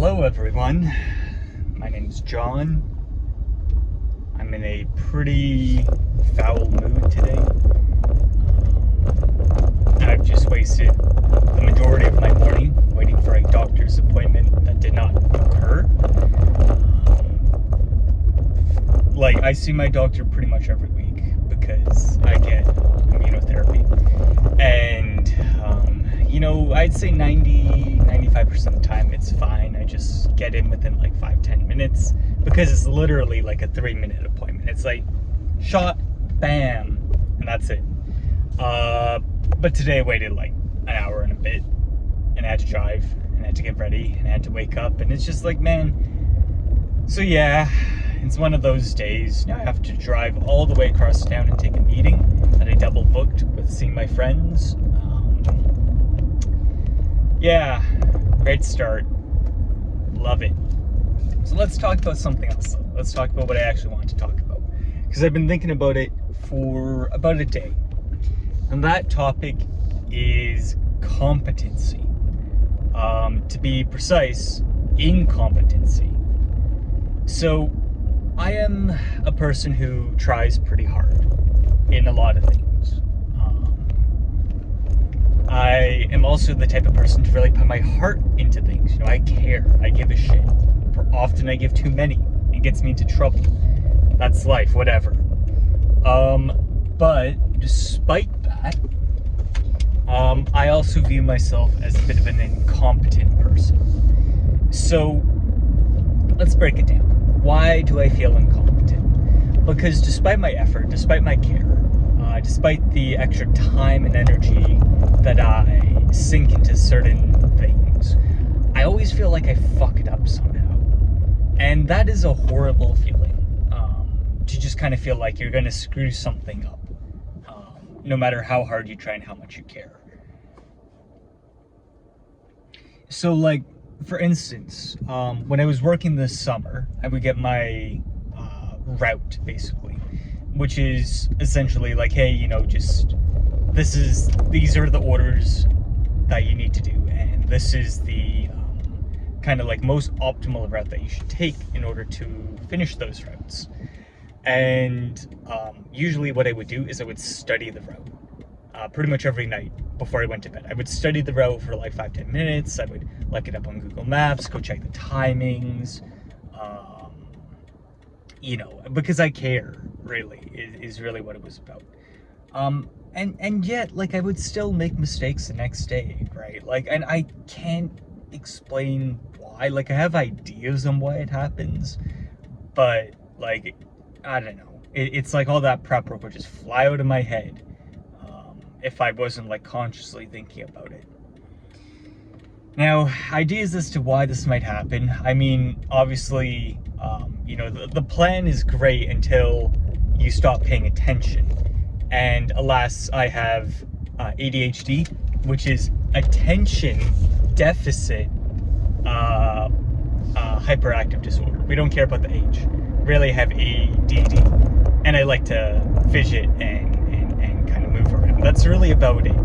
Hello everyone, my name's John. I'm in a pretty foul mood today. I've just wasted the majority of my morning waiting for a doctor's appointment that did not occur. I see my doctor pretty much every week because I get immunotherapy. And, I'd say 95% of the time it's fine. I just get in within 5-10 minutes because it's literally a 3-minute appointment. It's shot, bam, and that's it. But today I waited an hour and a bit, and I had to drive, and I had to get ready, and I had to wake up, and it's just man. So yeah, it's one of those days. Now I have to drive all the way across town and take a meeting that I double booked with seeing my friends. Yeah, great start. Love it. So let's talk about something else. Let's talk about what I actually want to talk about, because I've been thinking about it for about a day. And that topic is competency. To be precise, incompetency. So I am a person who tries pretty hard in a lot of things. I am also the type of person to really put my heart into things. I care. I give a shit. Often I give too many. It gets me into trouble. That's life, whatever. But despite that, I also view myself as a bit of an incompetent person. So let's break it down. Why do I feel incompetent? Because despite my effort, despite my care, despite the extra time and energy that I sink into certain things, I always feel like I fuck it up somehow. And that is a horrible feeling, to just kind of feel like you're going to screw something up, no matter how hard you try and how much you care. So for instance, when I was working this summer, I would get my route, basically, which is essentially hey, these are the orders that you need to do, and this is the kind of most optimal route that you should take in order to finish those routes. And usually what I would do is I would study the route pretty much every night before I went to bed. I would study the route for 5-10 minutes. I would look it up on Google Maps, go check the timings, because I care, really, is really what it was about. And yet, I would still make mistakes the next day, right? And I can't explain why. I have ideas on why it happens, but, I don't know. It's all that prep work would just fly out of my head if I wasn't, consciously thinking about it. Now, ideas as to why this might happen. I mean, obviously, the plan is great until you stop paying attention. And alas, I have ADHD, which is attention deficit hyperactive disorder. We don't care about the age. Really, I have ADD, and I like to fidget and kind of move around. That's really about it.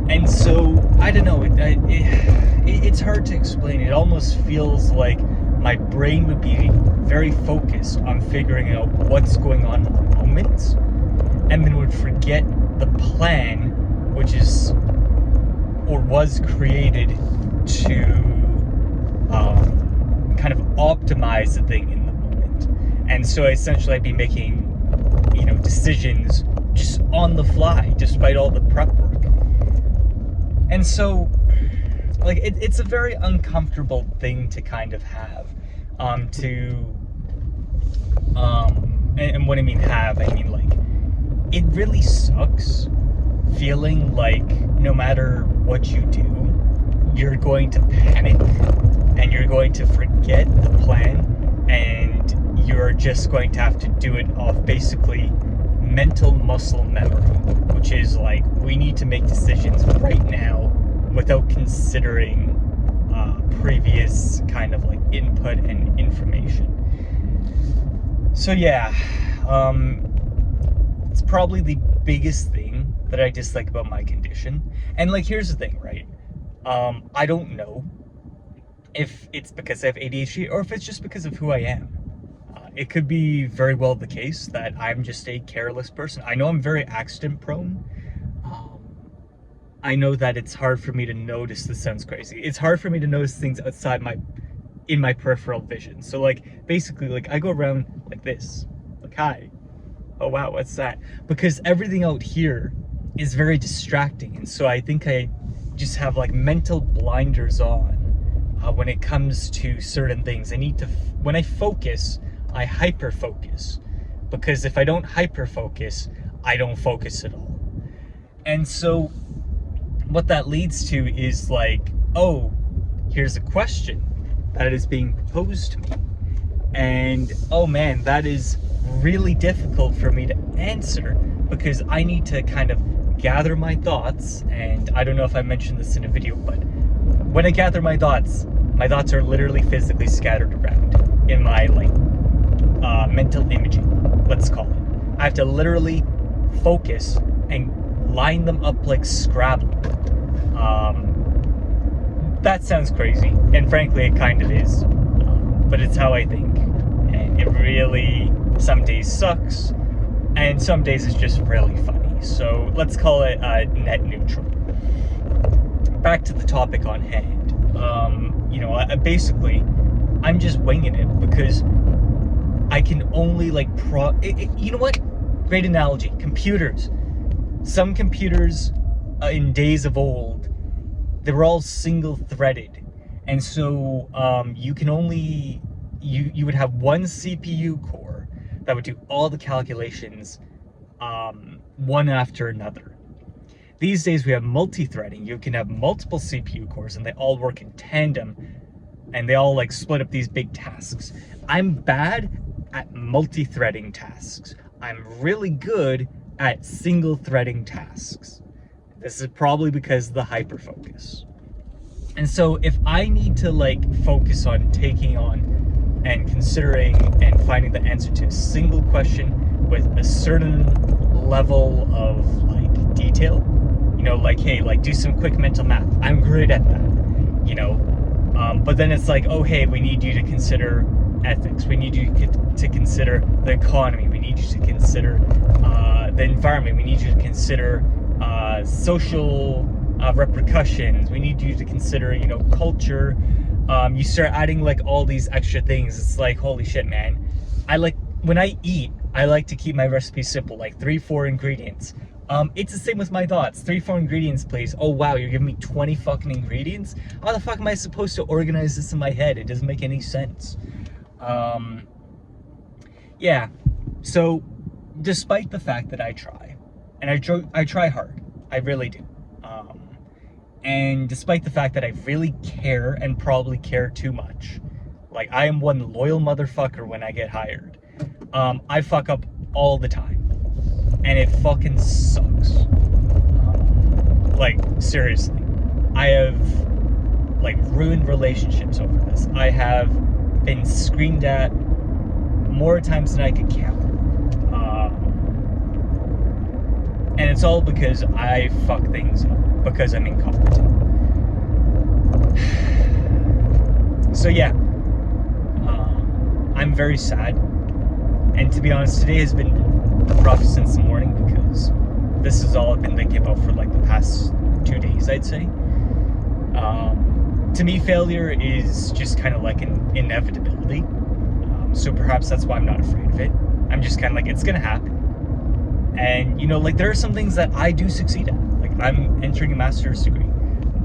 And so, I don't know, it's hard to explain. It almost feels like my brain would be very focused on figuring out what's going on in the moment, and then would forget the plan, which is, or was created to kind of optimize the thing in the moment. And so essentially I'd be making, decisions just on the fly, despite all the prep work. And so, it's a very uncomfortable thing to kind of have, and what I mean have, I mean it really sucks feeling no matter what you do, you're going to panic, and you're going to forget the plan, and you're just going to have to do it off basically mental muscle memory, which is we need to make decisions right now without considering previous kind of input and information. So yeah, it's probably the biggest thing that I dislike about my condition. And here's the thing, right? I don't know if it's because I have ADHD or if it's just because of who I am. It could be very well the case that I'm just a careless person. I know I'm very accident prone. Um, I know that it's hard for me to notice. This sounds crazy. It's hard for me to notice things outside in my peripheral vision. So like basically like I go around like this, like hi, oh wow, what's that? Because everything out here is very distracting, and so I think I just have like mental blinders on when it comes to certain things. I need to, when I focus, I hyper focus, because if I don't hyper focus, I don't focus at all. And so what that leads to is like, oh, here's a question that is being proposed to me, and oh man, that is really difficult for me to answer, because I need to kind of gather my thoughts. And I don't know if I mentioned this in a video, but when I gather my thoughts are literally physically scattered around in my like mental imaging, let's call it. I have to literally focus and line them up like Scrabble. That sounds crazy, and frankly it kind of is, but it's how I think, and it really some days sucks and some days it's just really funny. So let's call it net neutral. Back to the topic on hand. Basically I'm just winging it because I can only like you know what? Great analogy. Computers. Some computers in days of old, they were all single threaded. And so you can only, you would have one CPU core that would do all the calculations one after another. These days we have multi-threading. You can have multiple CPU cores and they all work in tandem, and they all like split up these big tasks. I'm bad at multi-threading tasks. I'm really good at single threading tasks. This is probably because of the hyperfocus. And so if I need to like focus on taking on and considering and finding the answer to a single question with a certain level of like detail, like, hey, like do some quick mental math. I'm great at that, but then it's like, oh, hey, we need you to consider ethics. We need you to consider the economy. We need you to consider the environment. We need you to consider social repercussions. We need you to consider, culture. You start adding like all these extra things. It's like, holy shit, man. When I eat, I like to keep my recipes simple, like 3-4 ingredients. It's the same with my thoughts. 3-4 ingredients, please. Oh wow, you're giving me 20 fucking ingredients? How the fuck am I supposed to organize this in my head? It doesn't make any sense. Yeah. So, despite the fact that I try, and I try hard, I really do. And despite the fact that I really care, and probably care too much, like I am one loyal motherfucker when I get hired, I fuck up all the time. And it fucking sucks. Like, seriously. I have, like, ruined relationships over this. I have been screamed at more times than I could count. And it's all because I fuck things up. Because I'm incompetent. So, yeah. I'm very sad. And to be honest, today has been rough since the morning, because this is all I've been thinking about for like the past 2 days, I'd say. To me, failure is just kind of like an inevitability. So perhaps that's why I'm not afraid of it. I'm just kind of like, it's gonna happen. And like there are some things that I do succeed at. Like I'm entering a master's degree,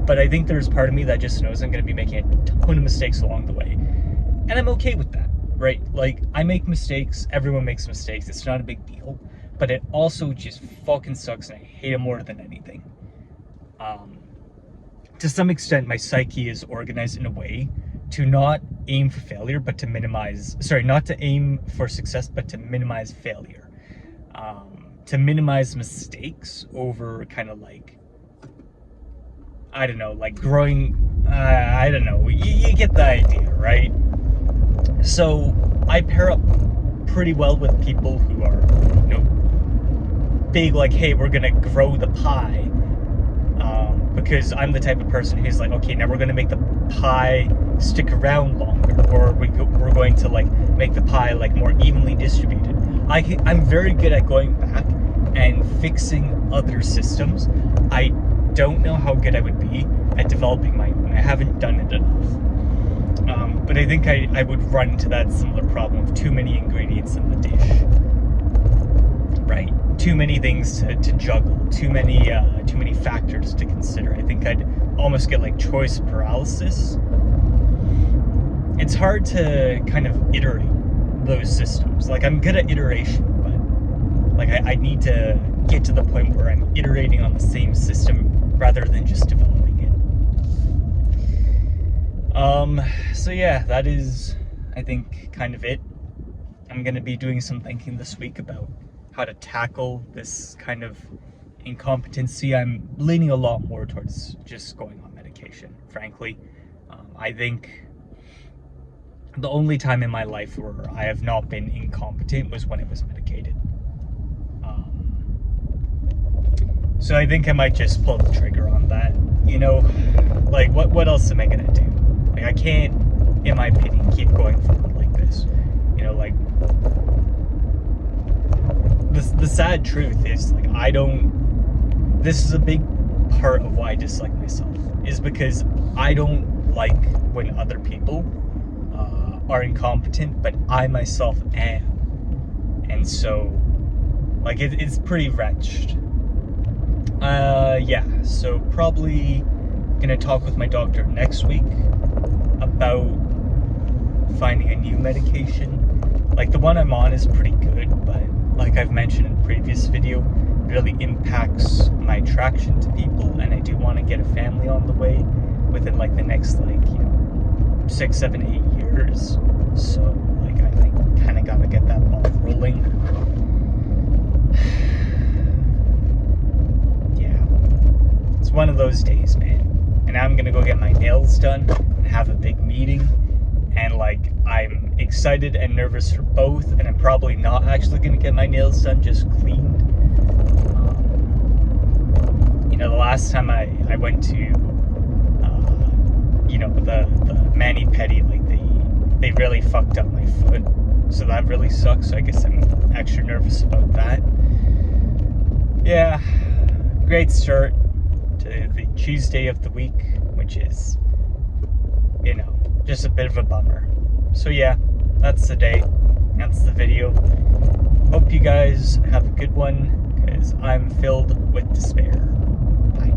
but I think there's part of me that just knows I'm gonna be making a ton of mistakes along the way, and I'm okay with that. Right? Like, I make mistakes, everyone makes mistakes, it's not a big deal, but it also just fucking sucks, and I hate it more than anything. To some extent, my psyche is organized in a way to not aim for failure, but to not to aim for success, but to minimize failure. To minimize mistakes over kind of like, I don't know, like growing, I don't know, you get the idea, right? So I pair up pretty well with people who are, big, like, hey, we're gonna grow the pie, because I'm the type of person who's like, okay, now we're going to make the pie stick around longer, or we're going to like make the pie like more evenly distributed. I'm very good at going back and fixing other systems. I don't know how good I would be at developing my own. I haven't done it enough. But I think I would run into that similar problem of too many ingredients in the dish. Right? Too many things to juggle, too many factors to consider. I think I'd almost get like choice paralysis. It's hard to kind of iterate those systems. Like, I'm good at iteration, but like I need to get to the point where I'm iterating on the same system rather than just developing it. So yeah, that is, I think, kind of it. I'm gonna be doing some thinking this week about how to tackle this kind of incompetency. I'm leaning a lot more towards just going on medication, frankly. I think the only time in my life where I have not been incompetent was when I was medicated. So I think I might just pull the trigger on that. You know, like what else am I gonna do? Like, I can't, in my opinion, keep going forward like this. You know, like, the sad truth is, like, this is a big part of why I dislike myself, is because I don't like when other people are incompetent, but I myself am. And so, like, it's pretty wretched. Yeah, so probably gonna talk with my doctor next week about finding a new medication. Like, the one I'm on is pretty good, but like I've mentioned in a previous video, it really impacts my attraction to people, and I do want to get a family on the way within like the next, like, you know, 6, 7, 8 years. So like I kind of gotta get that ball rolling. Yeah, it's one of those days, man. And I'm gonna go get my nails done and have a big meeting. And like, I'm excited and nervous for both, and I'm probably not actually gonna get my nails done, just cleaned. You know, the last time I went to, you know, the mani-pedi, like they really fucked up my foot, so that really sucks. So I guess I'm extra nervous about that. Yeah, great start to the Tuesday of the week, which is, you know, just a bit of a bummer. So yeah, that's the day. That's the video. Hope you guys have a good one, because I'm filled with despair. Bye.